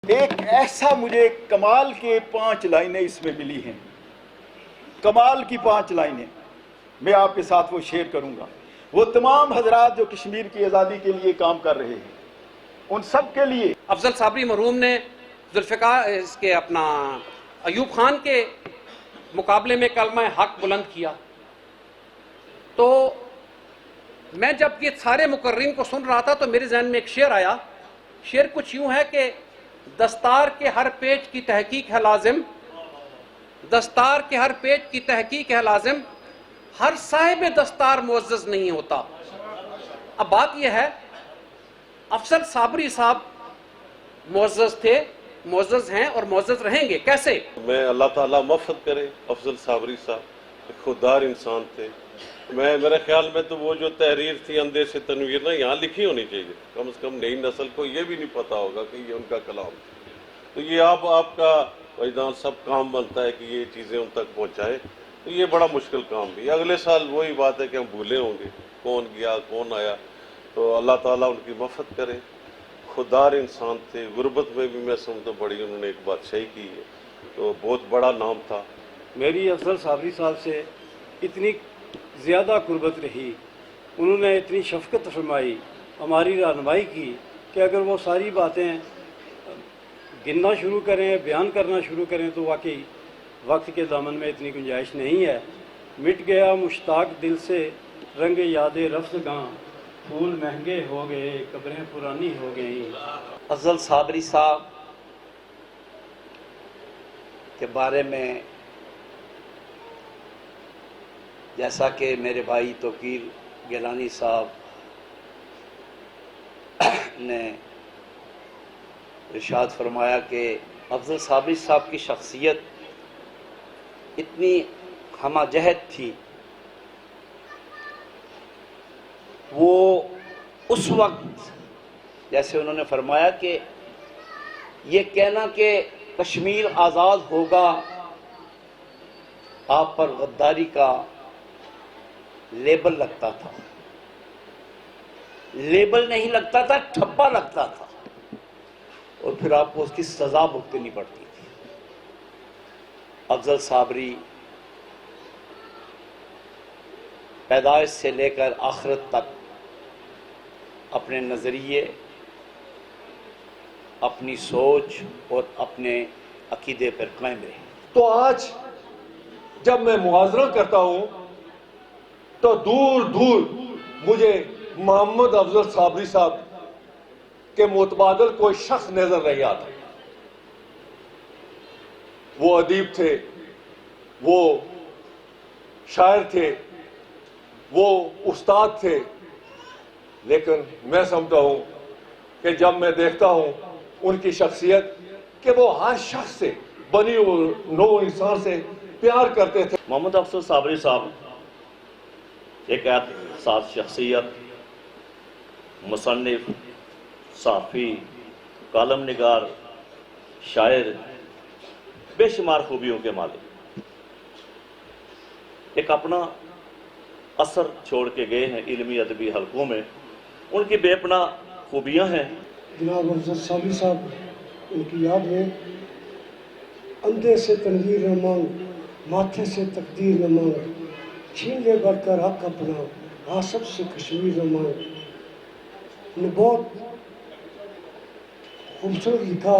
ایک ایسا مجھے کمال کے 5 لائنیں اس میں ملی ہیں، کمال کی 5 لائنیں میں آپ کے ساتھ وہ شیئر کروں گا۔ وہ تمام حضرات جو کشمیر کی آزادی کے لیے کام کر رہے ہیں، ان سب کے لیے افضل صابری مرحوم نے ذوالفقار اس کے اپنا ایوب خان کے مقابلے میں کلمہ حق بلند کیا، تو میں جب یہ سارے مقررین کو سن رہا تھا تو میرے ذہن میں ایک شعر آیا۔ شعر کچھ یوں ہے کہ دستار کے ہر پیج کی تحقیق ہے لازم، دستار کے ہر پیج کی تحقیق ہے لازم، ہر صاحب دستار معزز نہیں ہوتا۔ اب بات یہ ہے، افضل صابری صاحب معزز تھے، معزز ہیں اور معزز رہیں گے، کیسے؟ میں اللہ تعالیٰ مغفرت کرے افضل صابری صاحب، خوددار انسان تھے۔ میرے خیال میں تو وہ جو تحریر تھی اندھے سے تنویر نا یہاں لکھی ہونی چاہیے، کم از کم نئی نسل کو یہ بھی نہیں پتا ہوگا کہ یہ ان کا کلام ہے۔ تو یہ آپ کا وجدان سب کام بنتا ہے کہ یہ چیزیں ان تک پہنچائے، تو یہ بڑا مشکل کام بھی۔ اگلے سال وہی بات ہے کہ ہم بھولے ہوں گے کون گیا کون آیا، تو اللہ تعالیٰ ان کی مغفرت کرے۔ خوددار انسان تھے، غربت میں بھی میں سمجھتا ہوں بڑی انہوں نے ایک بادشاہی کی ہے، تو بہت بڑا نام تھا۔ میری افضل صابری صاحب سے اتنی زیادہ قربت رہی، انہوں نے اتنی شفقت فرمائی، ہماری رہنمائی کی کہ اگر وہ ساری باتیں گننا شروع کریں، بیان کرنا شروع کریں تو واقعی وقت کے دامن میں اتنی گنجائش نہیں ہے۔ مٹ گیا مشتاق دل سے رنگ یاد رفتگاں، پھول مہنگے ہو گئے قبریں پرانی ہو گئیں۔ افضل صابری صاحب کے بارے میں جیسا کہ میرے بھائی توقیر گیلانی صاحب نے ارشاد فرمایا کہ افضل صابری صاحب کی شخصیت اتنی ہمہ جہت تھی، وہ اس وقت جیسے انہوں نے فرمایا کہ یہ کہنا کہ کشمیر آزاد ہوگا آپ پر غداری کا لیبل لگتا تھا، لیبل نہیں لگتا تھا، ٹھپا لگتا تھا، اور پھر آپ کو اس کی سزا بھگتنی پڑتی تھی۔ افضل صابری پیدائش سے لے کر آخرت تک اپنے نظریے، اپنی سوچ اور اپنے عقیدے پر قائم رہے۔ تو آج جب میں محاضرہ کرتا ہوں تو دور دور مجھے محمد افضل صابری صاحب کے متبادل کوئی شخص نظر نہیں آتا۔ وہ ادیب تھے، وہ شاعر تھے، وہ استاد تھے، لیکن میں سمجھتا ہوں کہ جب میں دیکھتا ہوں ان کی شخصیت کہ وہ ہر شخص سے بنی نو انسان سے پیار کرتے تھے۔ محمد افضل صابری صاحب ایک احساس شخصیت، مصنف، صحافی، کالم نگار، شاعر، بے شمار خوبیوں کے مالک، ایک اپنا اثر چھوڑ کے گئے ہیں علمی ادبی حلقوں میں، ان کی بے پناہ خوبیاں ہیں۔ جناب افضل صابری صاحب، ان کی یاد میں اندھے سے تنویر نہ مانگ، ماتھے سے تقدیر نہ مانگ، چھین لے بڑھ کر حق اپنا، غاصب سے کشمیر نہ مانگ۔ انہوں نے بہت خوبصورت لکھا،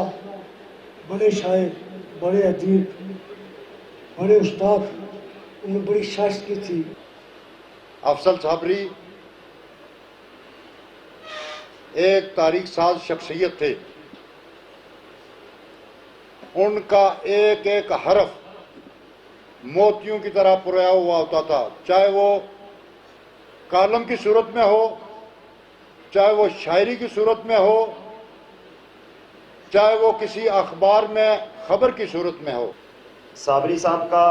بڑے شاعر، بڑے ادیب، بڑے استاد، انہوں نے بڑی شائستگی تھی۔ افضل صابری ایک تاریخ ساز شخصیت تھے، ان کا ایک ایک حرف موتیوں کی طرح پرویا ہوا ہوتا تھا، چاہے وہ کالم کی صورت میں ہو، چاہے وہ شاعری کی صورت میں ہو، چاہے وہ کسی اخبار میں خبر کی صورت میں ہو۔ صابری صاحب کا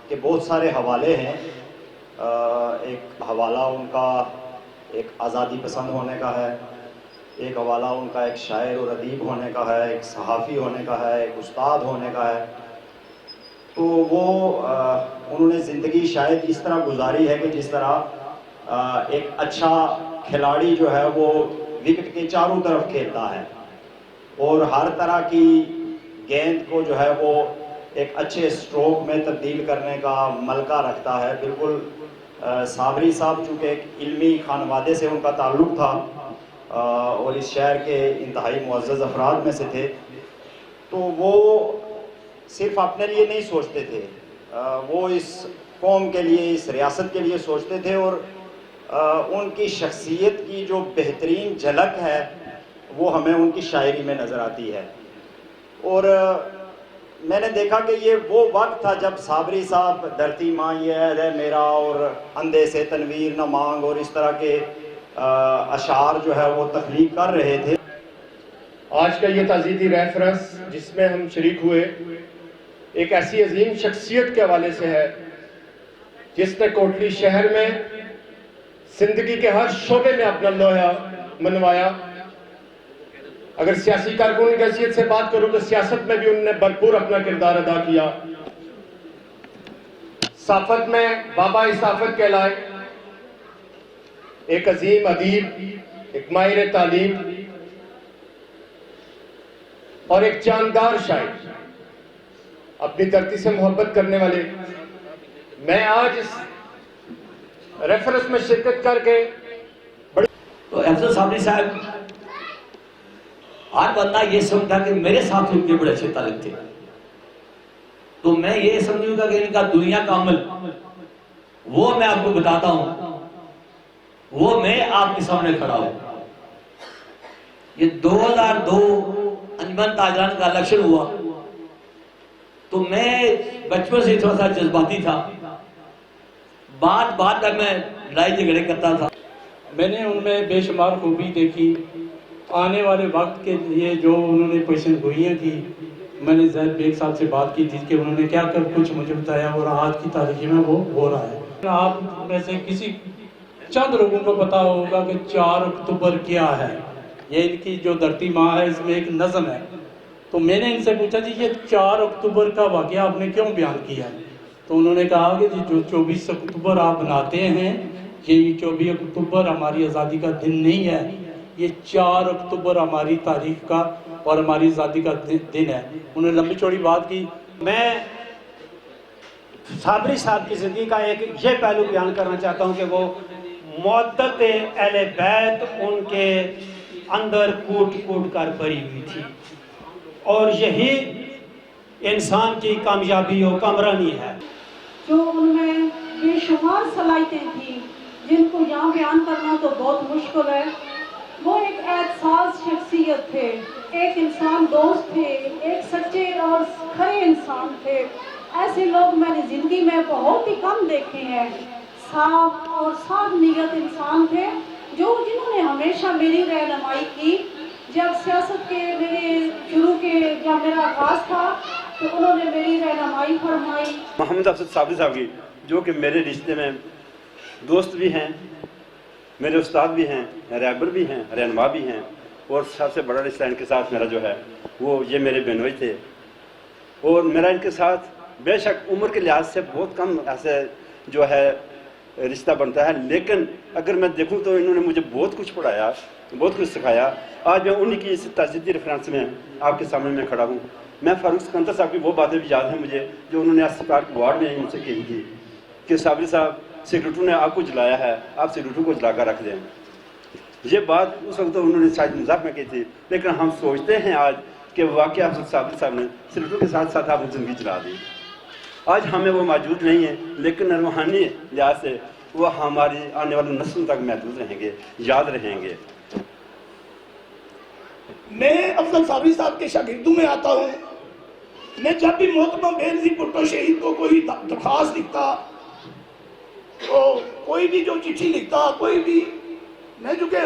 کے بہت سارے حوالے ہیں۔ ایک حوالہ ان کا ایک آزادی پسند ہونے کا ہے، ایک حوالہ ان کا ایک شاعر اور ادیب ہونے کا ہے، ایک صحافی ہونے کا ہے، ایک استاد ہونے کا ہے۔ تو وہ انہوں نے زندگی شاید اس طرح گزاری ہے کہ جس طرح ایک اچھا کھلاڑی جو ہے وہ وکٹ کے چاروں طرف کھیلتا ہے، اور ہر طرح کی گیند کو جو ہے وہ ایک اچھے سٹروک میں تبدیل کرنے کا ملکہ رکھتا ہے. بالکل صابری صاحب چونکہ ایک علمی خانوادے سے ان کا تعلق تھا اور اس شہر کے انتہائی معزز افراد میں سے تھے, تو وہ صرف اپنے لیے نہیں سوچتے تھے, وہ اس قوم کے لیے, اس ریاست کے لیے سوچتے تھے. اور ان کی شخصیت کی جو بہترین جھلک ہے وہ ہمیں ان کی شاعری میں نظر آتی ہے. اور میں نے دیکھا کہ یہ وہ وقت تھا جب صابری صاحب دھرتی ماں یہ عہد ہے میرا اور اندھے سے تنویر نہ مانگ اور اس طرح کے اشعار جو ہے وہ تخلیق کر رہے تھے. آج کا یہ تعزیتی ریفرنس جس میں ہم شریک ہوئے ایک ایسی عظیم شخصیت کے حوالے سے ہے جس نے کوٹلی شہر میں زندگی کے ہر شعبے میں اپنا لوہا منوایا. اگر سیاسی کارکن کی حیثیت سے بات کروں تو سیاست میں بھی انہوں نے بھرپور اپنا کردار ادا کیا. صحافت میں بابا صحافت کہلائے, ایک عظیم ادیب, ایک ماہر تعلیم اور ایک جاندار شاعر, اپنی دھرتی سے محبت کرنے والے. میں آج اس ریفرنس میں شرکت کر کے تو افضل صابری صاحب ہر بندہ یہ سمجھتا کہ میرے ساتھ ان کے بڑے اچھے تعلق تھے, تو میں یہ سمجھوں گا کہ ان کا دنیا کا عمل وہ میں آپ کو بتاتا ہوں, وہ میں آپ کے سامنے کھڑا ہوں. یہ 2002 انجمن تاجران کا الیکشن ہوا تو میں بچپن سے تھوڑا سا جذباتی تھا, بات تک میں لڑائی جھگڑے کرتا تھا. میں نے ان میں بے شمار خوبی دیکھی. آنے والے وقت کے لیے جو انہوں نے پیشن گوئیاں کی, میں نے زید بیگ صاحب سے بات کی تھی کہ انہوں نے کیا کر کچھ مجھے بتایا اور آج کی تاریخ میں وہ ہو رہا ہے. آپ میں سے کسی چند لوگوں کو پتا ہوگا کہ 4 اکتوبر کیا ہے. یہ ان کی جو دھرتی ماں ہے اس میں ایک نظم ہے. تو میں نے ان سے پوچھا جی یہ 4 اکتوبر کا واقعہ آپ نے کیوں بیان کیا ہے؟ تو انہوں نے کہا کہ جو 24 اکتوبر آپ مناتے ہیں یہ 24 اکتوبر ہماری آزادی کا دن نہیں ہے, یہ 4 اکتوبر ہماری تاریخ کا اور ہماری آزادی کا دن ہے. انہوں نے لمبی چوڑی بات کی. میں صابری صاحب کی زندگی کا ایک یہ پہلو بیان کرنا چاہتا ہوں کہ وہ معدت اہل بیت ان کے اندر کوٹ کوٹ کر بھری ہوئی تھی, اور یہی انسان کی کامیابی و کامرانی ہے. جو ان میں بے شمار صلاحیتیں تھیں جن کو یہاں بیان کرنا تو بہت مشکل ہے. وہ ایک احساس شخصیت تھے, ایک انسان دوست تھے, ایک سچے اور کھرے انسان تھے. ایسے لوگ میں نے زندگی میں بہت ہی کم دیکھے ہیں. صاف اور صاف نیت انسان تھے جنہوں نے ہمیشہ میری رہنمائی کی. جب سیاست کے میرے شروع کے جب میرا آغاز تھا تو انہوں نے میری رہنمائی فرمائی. محمد افضل صابری صاحب کی جو کہ میرے رشتے میں دوست بھی ہیں, میرے استاد بھی ہیں, رہبر بھی ہیں, رہنما بھی ہیں, اور سب سے بڑا رشتہ ان کے ساتھ میرا جو ہے وہ یہ میرے بہنوئی تھے. اور میرا ان کے ساتھ بے شک عمر کے لحاظ سے بہت کم ایسے جو ہے رشتہ بنتا ہے, لیکن اگر میں دیکھوں تو انہوں نے مجھے بہت کچھ پڑھایا, بہت کچھ سکھایا. آج میں انہی کی اس تعزیتی ریفرنس میں آپ کے سامنے میں کھڑا ہوں. میں فاروق سکندر صاحب کی وہ باتیں بھی یاد ہیں مجھے جو انہوں نے اسپتال کے وارڈ میں ان سے کہی تھی کہ صابری صاحب سیکرٹری نے آپ کو جلایا ہے, آپ سیکرٹری کو جلا کر رکھ دیں. یہ بات اس وقت انہوں نے شاید مذاق میں کی تھی, لیکن ہم سوچتے ہیں آج کہ واقعہ افضل صابری صاحب نے سیکرٹری کے ساتھ ساتھ آپ زندگی چلا دی. آج ہمیں وہ موجود نہیں ہے, لیکن روحانی لحاظ سے وہ ہماری آنے والی نسل تک محدود رہیں گے, یاد رہیں گے. میں افضل صابری صاحب کے شاگردوں میں آتا ہوں. میں جب بھی محترم بینظیر بھٹو شہید کو کوئی درخواست لکھتا, تو کوئی بھی جو چٹھی لکھتا, کوئی بھی میں جو کہ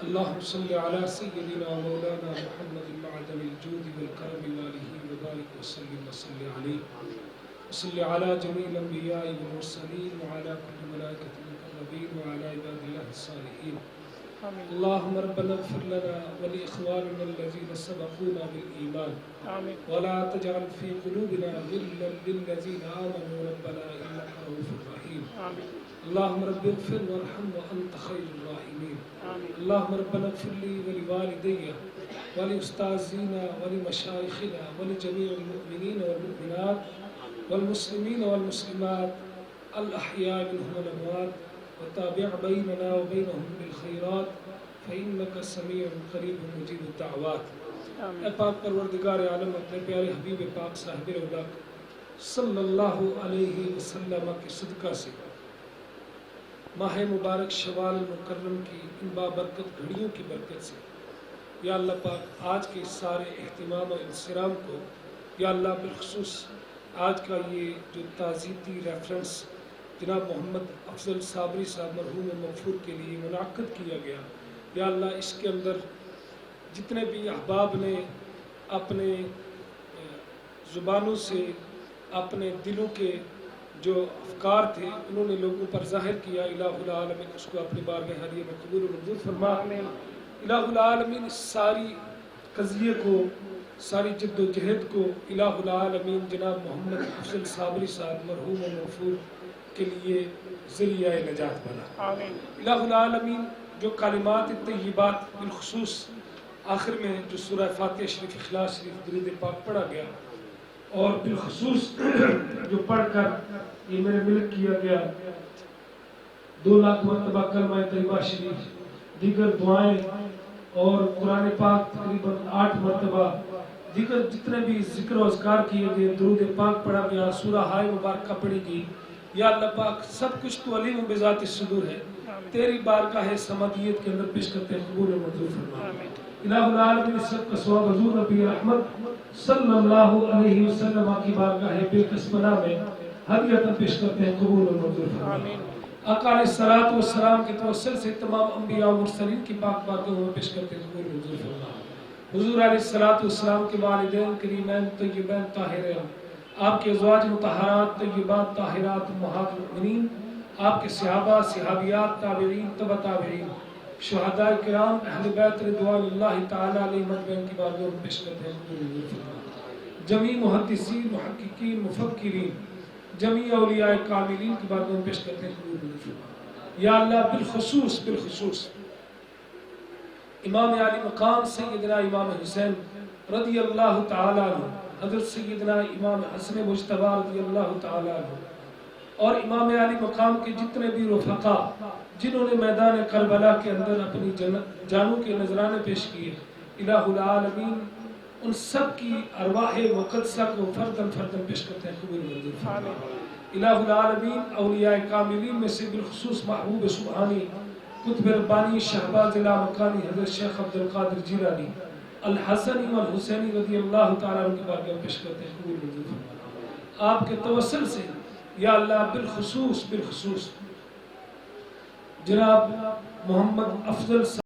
اللهم صل على سيدنا مولانا محمد المعدن الجود والكرم وآله وبارك وسلم وصل عليه وصل على جميع الأنبياء والمرسلين وعلى كل ملائكة المقربين وعلى عباد الله الصالحين. اللهم ربنا اغفر لنا ولإخواننا الذين سبقونا بالإيمان ولا تجعل في قلوبنا غلا للذين آمنوا ربنا إنك رؤوف رحيم. اللهم رب اغفر وارحم وانت خير الراحمين. اللهم ربنا اغفر لي ولوالدي ولأستاذنا ولمشايخنا ولجميع المؤمنين والمؤمنات والمسلمين والمسلمات الأحياء منهم والأموات وتابع بيننا وبينهم بالخيرات فإنك سميع قریب مجیب الدعوات. اے پاک پروردگار عالم اپنے پیارے حبیب پاک صاحب الاولاق صلی اللہ علیہ وسلم کے صدقہ سے ماہ مبارک شوال المکرم کی ان بابرکت گھڑیوں کی برکت سے یا اللہ پاک آج کے سارے اہتمام و انصرام کو یا اللہ بالخصوص آج کا یہ جو تعزیتی ریفرنس جناب محمد افضل صابری صاحب مرحوم مغفور کے لیے منعقد کیا گیا یا اللہ اس کے اندر جتنے بھی احباب نے اپنے زبانوں سے اپنے دلوں کے جو افکار تھے انہوں نے لوگوں پر ظاہر کیا، الہ العالمین اس کو اپنی بارگاہ حالیہ میں قبول و منظور فرما. الہ العالمین اس ساری قضیے کو، ساری جد و جہد کو الہ العالمین جناب محمد افضل صابری صاحب مرحوم و مغفور کے لیے ذریعہ نجات بنا. الہ العالمین جو کلمات طیبات بالخصوص آخر میں جو سورہ فاتحہ شریف اخلاص شریف درود پاک پڑھا گیا اور بالخصوص جو پڑھ کر یہ میرے ملک کیا گیا 2 لاکھ مرتبہ کلمہ طیبہ شریف، دیگر دعائیں اور قرآن پاک تقریباً 8 مرتبہ، دیگر جتنے بھی ذکر و اذکار کیے گئے، درود پاک پڑھا گیا، سورہ ہائے مبارکہ پڑھی گئی. یا اللہ پاک سب کچھ تو علیم بذات الصدور ہے، تیری بارگاہ سمدیت کے اندر پیش کرتے ہیں، قبول و منظور فرما. الہ العالمین اس سب کا ثواب حضور نبی رحمت صلی اللہ علیہ وسلم کی بارگاہ بے کسبنا میں ہدیۃ پیش کرتے ہیں، قبول و منظور فرما. آقا علیہ الصلوۃ والسلام کے توسل سے تمام انبیاء و مرسلین کی پاک بارگاہوں میں پیش کرتے ہیں، قبول و منظور فرما. حضور علیہ الصلوۃ والسلام کے والدین کریمین طیبین طاہرین، آپ کے ازواج مطہرات طیبات طاہرات امہات المؤمنین، آپ کے صحابہ صحابیات تابعین تبع تابعین، شہداء کرام اہل بیت رضوان اللہ تعالی علیہم اجمعین کی بارگاہ میں پیش کرتے ہیں. جمیع محدثین محققین مفکرین جمیع اولیاء کاملین کی بارگاہ میں پیش کرتے ہیں. یا اللہ بالخصوص امام علی مقام سیدنا امام حسین رضی اللہ تعالی عنہ، حضرت سیدنا امام حسن مجتبی رضی اللہ تعالی عنہ اور امام علی مقام کے جتنے بھی رفقا جنہوں نے میدان کربلا کے اندر اپنی جانوں کے نذرانے پیش کیے، الہ العالمین ان سب کی ارواح مقدسہ کو فردن فردن پیش کرتے ہیں، قبول منظور فرما. الہ العالمین اولیاء کاملین میں سے بالخصوص محبوب سبحانی قطب ربانی شہباز لامکانی حضرت شیخ عبدالقادر جیلانی الحسنی والحسینی رضی اللہ تعالیٰ عنہ کی بارگاہ میں پیش کرتے ہیں، قبول منظور فرما. آپ کے توسل سے یا اللہ بالخصوص جناب محمد افضل